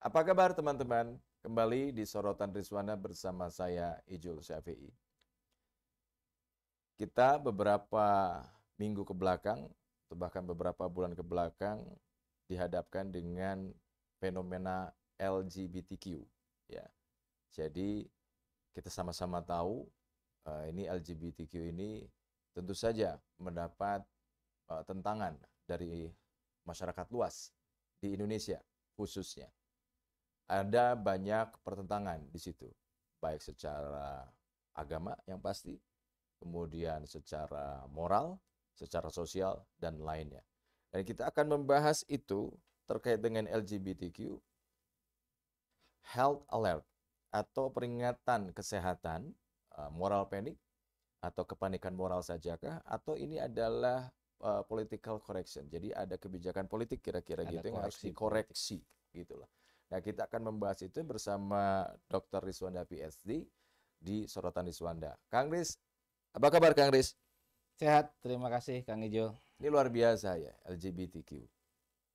Apa kabar teman-teman? Kembali di Sorotan Rizwana bersama saya Ijul Syafi'i. Kita beberapa minggu ke belakang, atau bahkan beberapa bulan ke belakang, dihadapkan dengan fenomena LGBTQ. Ya, jadi kita sama-sama tahu ini LGBTQ ini tentu saja mendapat tentangan dari masyarakat luas di Indonesia khususnya. Ada banyak pertentangan di situ, baik secara agama yang pasti, kemudian secara moral, secara sosial, dan lainnya. Dan kita akan membahas itu terkait dengan LGBTQ, health alert, atau peringatan kesehatan, moral panic, atau kepanikan moral sajakah, atau ini adalah political correction. Jadi ada kebijakan politik kira-kira Ada gitu yang harus koreksi politik. dikoreksi gitu loh. Nah, kita akan membahas itu bersama Dr. Rizwanda PhD di Sorotan Rizwanda. Kang Riz, apa kabar Kang Riz? Sehat, terima kasih Kang Ijo. Ini luar biasa ya LGBTQ.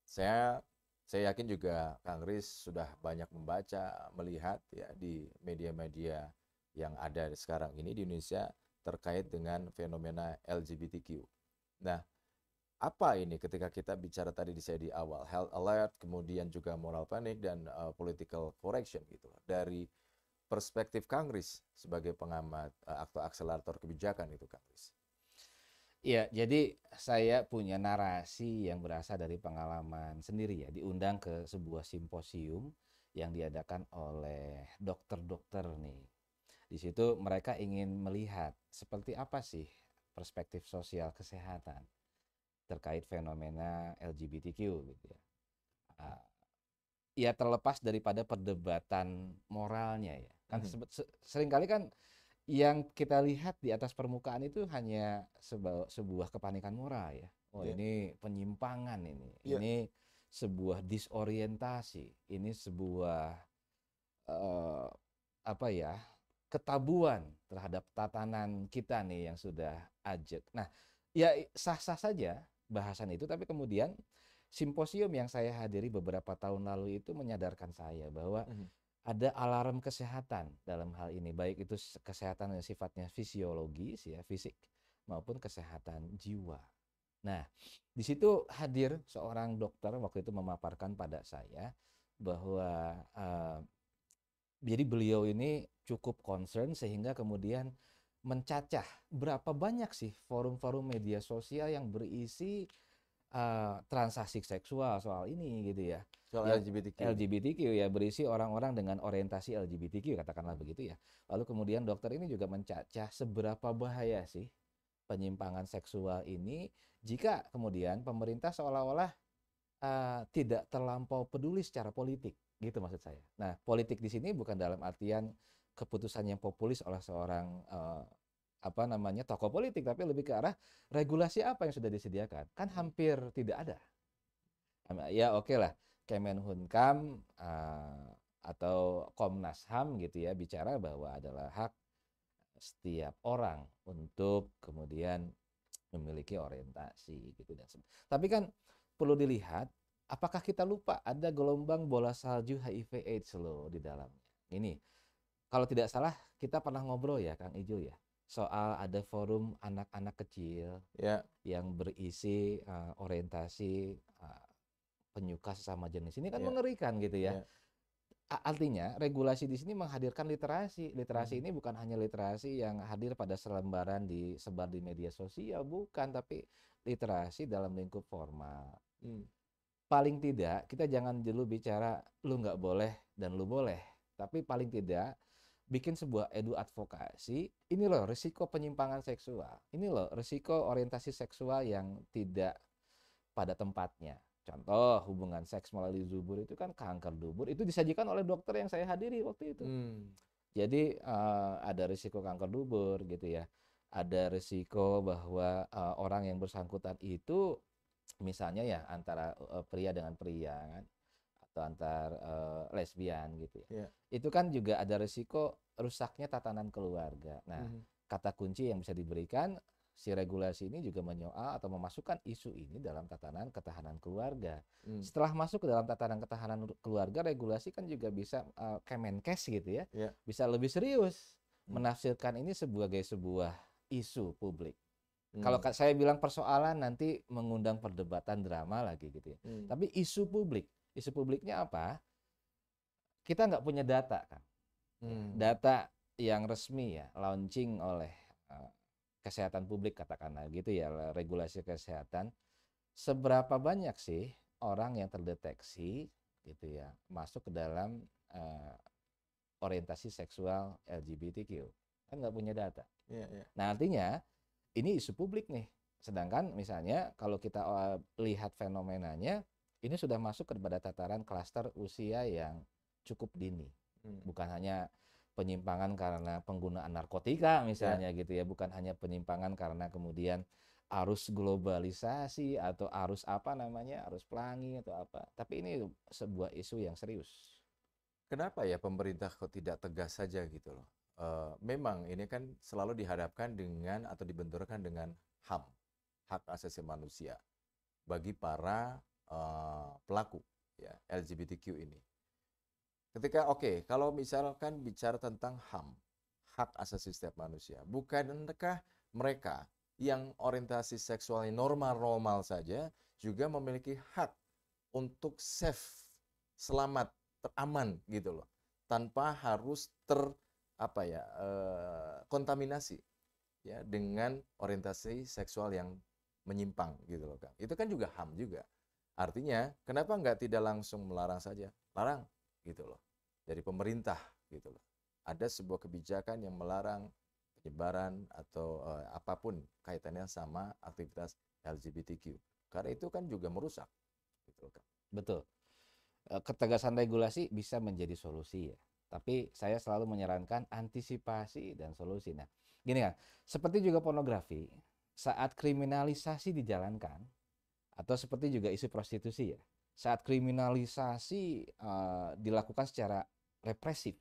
Saya saya yakin juga Kang Riz sudah banyak membaca, melihat ya di media-media yang ada sekarang ini di Indonesia terkait dengan fenomena LGBTQ. Nah, apa ini ketika kita bicara tadi di awal health alert, kemudian juga moral panic dan political correction gitu dari perspektif Kang Riz sebagai pengamat atau akselerator kebijakan itu Kang Riz. Iya, jadi saya punya narasi yang berasal dari pengalaman sendiri ya, diundang ke sebuah simposium yang diadakan oleh dokter-dokter nih. Di situ mereka ingin melihat seperti apa sih perspektif sosial kesehatan terkait fenomena LGBTQ gitu ya. Ah, Ya terlepas daripada perdebatan moralnya ya. Kan Mhm. seringkali kan yang kita lihat di atas permukaan itu hanya sebuah kepanikan moral ya. Oh Ya, ini penyimpangan ini. ya, Ini sebuah disorientasi. Ini sebuah eh, apa ya? Ketabuhan terhadap tatanan kita nih yang sudah ajak. Nah, ya sah-sah saja bahasan itu tapi kemudian simposium yang saya hadiri beberapa tahun lalu itu menyadarkan saya bahwa mhm. ada alarm kesehatan dalam hal ini, baik itu kesehatan yang sifatnya fisiologis ya, fisik maupun kesehatan jiwa. Nah, di situ hadir seorang dokter waktu itu memaparkan pada saya bahwa jadi beliau ini cukup concern sehingga kemudian mencacah berapa banyak sih forum-forum media sosial yang berisi transaksi seksual soal ini gitu ya. Soal Yang LGBTQ ini. LGBTQ ya berisi orang-orang dengan orientasi LGBTQ katakanlah Mhm. begitu ya. Lalu kemudian dokter ini juga mencacah seberapa bahaya sih penyimpangan seksual ini jika kemudian pemerintah seolah-olah tidak terlampau peduli secara politik gitu maksud saya. Nah, politik di sini bukan dalam artian keputusan yang populis oleh seorang apa namanya tokoh politik, tapi lebih ke arah regulasi apa yang sudah disediakan. Kan Mhm. hampir tidak ada. Ya oke lah, Kemenhumkam atau Komnas HAM gitu ya bicara bahwa adalah hak setiap orang untuk kemudian memiliki orientasi gitu dan tapi kan perlu dilihat apakah kita lupa ada gelombang bola salju HIV/AIDS loh di dalamnya. Ini kalau tidak salah kita pernah ngobrol ya Kang Ijul ya soal ada forum anak-anak kecil Ya, yang berisi orientasi penyuka sesama jenis. Ini kan ya, mengerikan gitu ya. ya. Artinya regulasi di sini menghadirkan literasi. Literasi Mhm. ini bukan hanya literasi yang hadir pada selembaran disebar di media sosial, bukan, tapi literasi dalam lingkup formal. Mhm. Paling tidak kita jangan dulu bicara lu nggak boleh dan lu boleh, tapi paling tidak bikin sebuah edu advokasi. Ini loh risiko penyimpangan seksual. Ini loh risiko orientasi seksual yang tidak pada tempatnya. Contoh hubungan seks melalui zubur itu kan kanker dubur itu disajikan oleh dokter yang saya hadiri waktu itu. Hmm. Jadi ada risiko kanker dubur gitu ya. Ada risiko bahwa orang yang bersangkutan itu misalnya ya antara pria dengan pria kan atau antar lesbian gitu ya. Ya. Itu kan juga ada risiko rusaknya tatanan keluarga. Nah, Mhm. kata kunci yang bisa diberikan si regulasi ini juga menyoal atau memasukkan isu ini dalam tatanan ketahanan keluarga. Setelah masuk ke dalam tatanan ketahanan keluarga, regulasi kan juga bisa Kemenkes gitu ya, Ya. bisa lebih serius menafsirkan ini sebagai sebuah isu publik. Kalau saya bilang persoalan nanti mengundang perdebatan drama lagi gitu ya. Tapi isu publiknya apa? Kita nggak punya data kan. Data yang resmi ya, launching oleh kesehatan publik katakanlah gitu ya, regulasi kesehatan. Seberapa banyak sih orang yang terdeteksi gitu ya masuk ke dalam orientasi seksual LGBTQ? Kan nggak punya data. Nah artinya ini isu publik nih. Sedangkan misalnya kalau kita lihat fenomenanya, ini sudah masuk kepada tataran klaster usia yang cukup dini. Bukan hanya penyimpangan karena penggunaan narkotika misalnya gitu ya, bukan hanya penyimpangan karena kemudian arus globalisasi atau arus arus pelangi atau apa. Tapi ini sebuah isu yang serius. Kenapa ya pemerintah kok tidak tegas saja gitu loh? Memang ini kan selalu dihadapkan dengan atau dibenturkan dengan HAM, hak asasi manusia, bagi para pelaku ya LGBTQ ini. Ketika kalau misalkan bicara tentang HAM, hak asasi setiap manusia, bukankah mereka yang orientasi seksualnya normal-normal saja juga memiliki hak untuk safe, selamat, teraman gitu loh, tanpa harus kontaminasi ya dengan orientasi seksual yang menyimpang gitu loh Kang. Itu kan juga HAM juga. Artinya kenapa nggak tidak langsung melarang saja? Larang gitu loh. Dari pemerintah gitu loh. Ada sebuah kebijakan yang melarang penyebaran atau apapun kaitannya sama aktivitas LGBTQ. Karena itu kan juga merusak gitu loh Kang. Betul. Ketegasan regulasi bisa menjadi solusi ya. Tapi saya selalu menyarankan antisipasi dan solusi. Nah, gini kan, seperti juga pornografi, saat kriminalisasi dijalankan, atau seperti juga isu prostitusi ya, saat kriminalisasi dilakukan secara represif,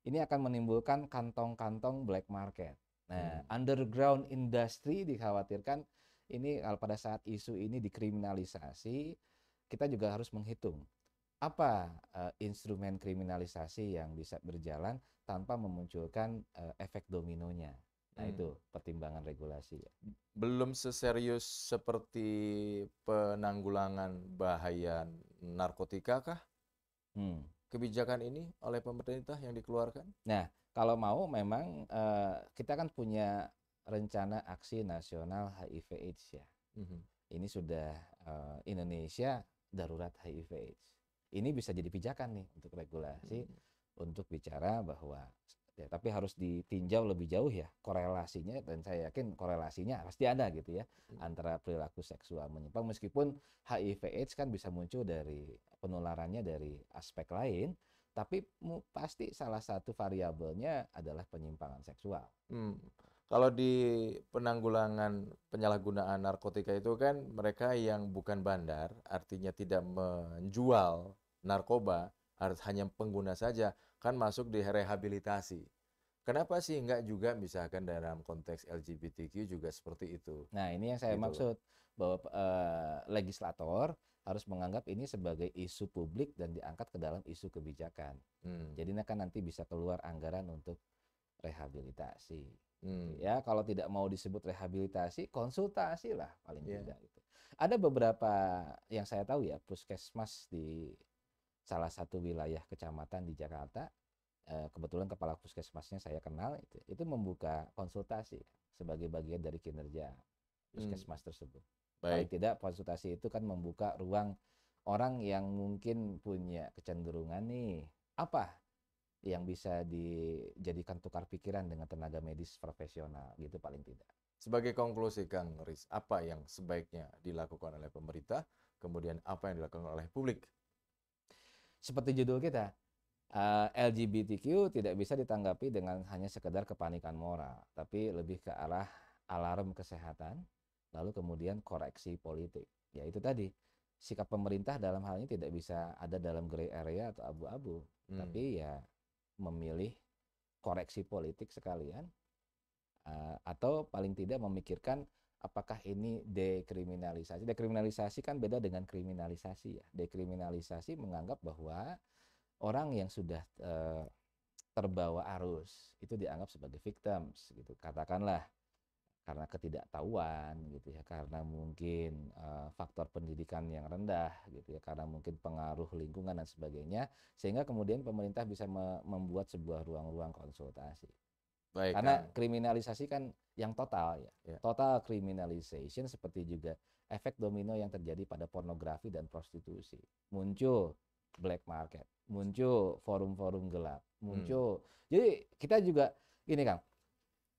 ini akan menimbulkan kantong-kantong black market. Nah, underground industry dikhawatirkan ini pada saat isu ini dikriminalisasi, kita juga harus menghitung apa instrumen kriminalisasi yang bisa berjalan tanpa memunculkan efek dominonya. Nah, itu pertimbangan regulasi. Belum seserius seperti penanggulangan bahaya narkotika kah? Kebijakan ini oleh pemerintah yang dikeluarkan? Nah, kalau mau memang kita kan punya rencana aksi nasional HIV/AIDS ya. Ini sudah Indonesia darurat HIV/AIDS. Ini bisa jadi pijakan nih untuk regulasi, untuk bicara bahwa tapi harus ditinjau lebih jauh ya korelasinya, dan saya yakin korelasinya pasti ada gitu ya antara perilaku seksual menyimpang, meskipun HIV/AIDS kan bisa muncul dari penularannya dari aspek lain, tapi pasti salah satu variabelnya adalah penyimpangan seksual. Kalau di penanggulangan penyalahgunaan narkotika itu kan mereka yang bukan bandar, artinya tidak menjual narkoba, hanya pengguna saja, kan masuk di rehabilitasi. Kenapa sih enggak juga misalkan dalam konteks LGBTQ juga seperti itu? Nah, ini yang saya maksud, bahwa legislator harus menganggap ini sebagai isu publik dan diangkat ke dalam isu kebijakan. Jadi kan nanti bisa keluar anggaran untuk rehabilitasi. Ya, kalau tidak mau disebut rehabilitasi, konsultasi lah paling tidak gitu. Ada beberapa yang saya tahu ya, puskesmas di salah satu wilayah kecamatan di Jakarta, kebetulan kepala puskesmasnya saya kenal, itu membuka konsultasi sebagai bagian dari kinerja puskesmas tersebut. Paling tidak konsultasi itu kan membuka ruang orang yang mungkin punya kecenderungan nih, apa yang bisa dijadikan tukar pikiran dengan tenaga medis profesional gitu paling tidak. Sebagai konklusi Kang Riz, apa yang sebaiknya dilakukan oleh pemerintah, kemudian apa yang dilakukan oleh publik? Seperti judul kita, LGBTQ tidak bisa ditanggapi dengan hanya sekedar kepanikan moral, tapi lebih ke arah alarm kesehatan, lalu kemudian koreksi politik. Ya itu tadi, sikap pemerintah dalam hal ini tidak bisa ada dalam gray area atau abu-abu, tapi ya memilih koreksi politik sekalian, Atau paling tidak memikirkan apakah ini dekriminalisasi. Dekriminalisasi kan beda dengan kriminalisasi ya. Dekriminalisasi menganggap bahwa orang yang sudah terbawa arus itu dianggap sebagai victims gitu. Katakanlah karena ketidaktahuan gitu ya, karena mungkin faktor pendidikan yang rendah gitu ya, karena mungkin pengaruh lingkungan dan sebagainya, sehingga kemudian pemerintah bisa membuat sebuah ruang-ruang konsultasi. Baik, Karena Kang. kriminalisasi kan yang total ya. Ya. Total criminalization seperti juga efek domino yang terjadi pada pornografi dan prostitusi. Muncul black market, muncul forum-forum gelap, muncul. Jadi kita juga ini Kang,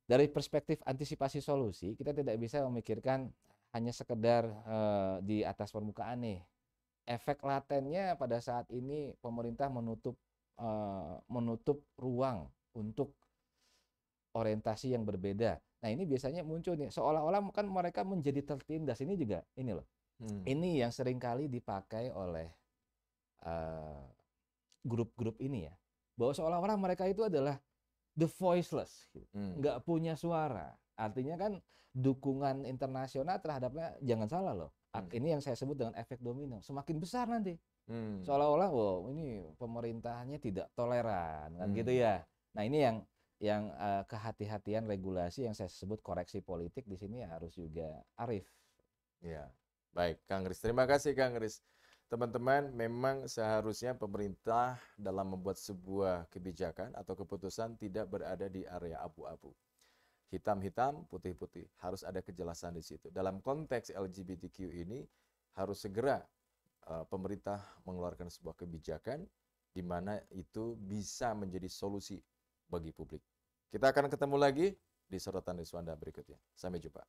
dari perspektif antisipasi solusi, kita tidak bisa memikirkan hanya sekedar di atas permukaan nih. Efek latennya pada saat ini pemerintah menutup ruang untuk orientasi yang berbeda. Nah ini biasanya muncul nih, seolah-olah kan mereka menjadi tertindas. Ini juga, ini loh. Ini yang seringkali dipakai oleh grup-grup ini ya. Bahwa seolah-olah mereka itu adalah the voiceless, gitu. Nggak punya suara. Artinya kan dukungan internasional terhadapnya, jangan salah loh. Ini yang saya sebut dengan efek domino. Semakin besar nanti. Seolah-olah, wow ini pemerintahnya tidak toleran, kan gitu ya. Nah ini yang kehati-hatian regulasi yang saya sebut koreksi politik di sini harus juga arif. Ya, baik, Kang Riz. Terima kasih, Kang Riz. Teman-teman, memang seharusnya pemerintah dalam membuat sebuah kebijakan atau keputusan tidak berada di area abu-abu. Hitam-hitam, putih-putih. Harus ada kejelasan di situ. Dalam konteks LGBTQ ini, harus segera pemerintah mengeluarkan sebuah kebijakan di mana itu bisa menjadi solusi bagi publik. Kita akan ketemu lagi di sorotan Riswanda berikutnya. Sampai jumpa.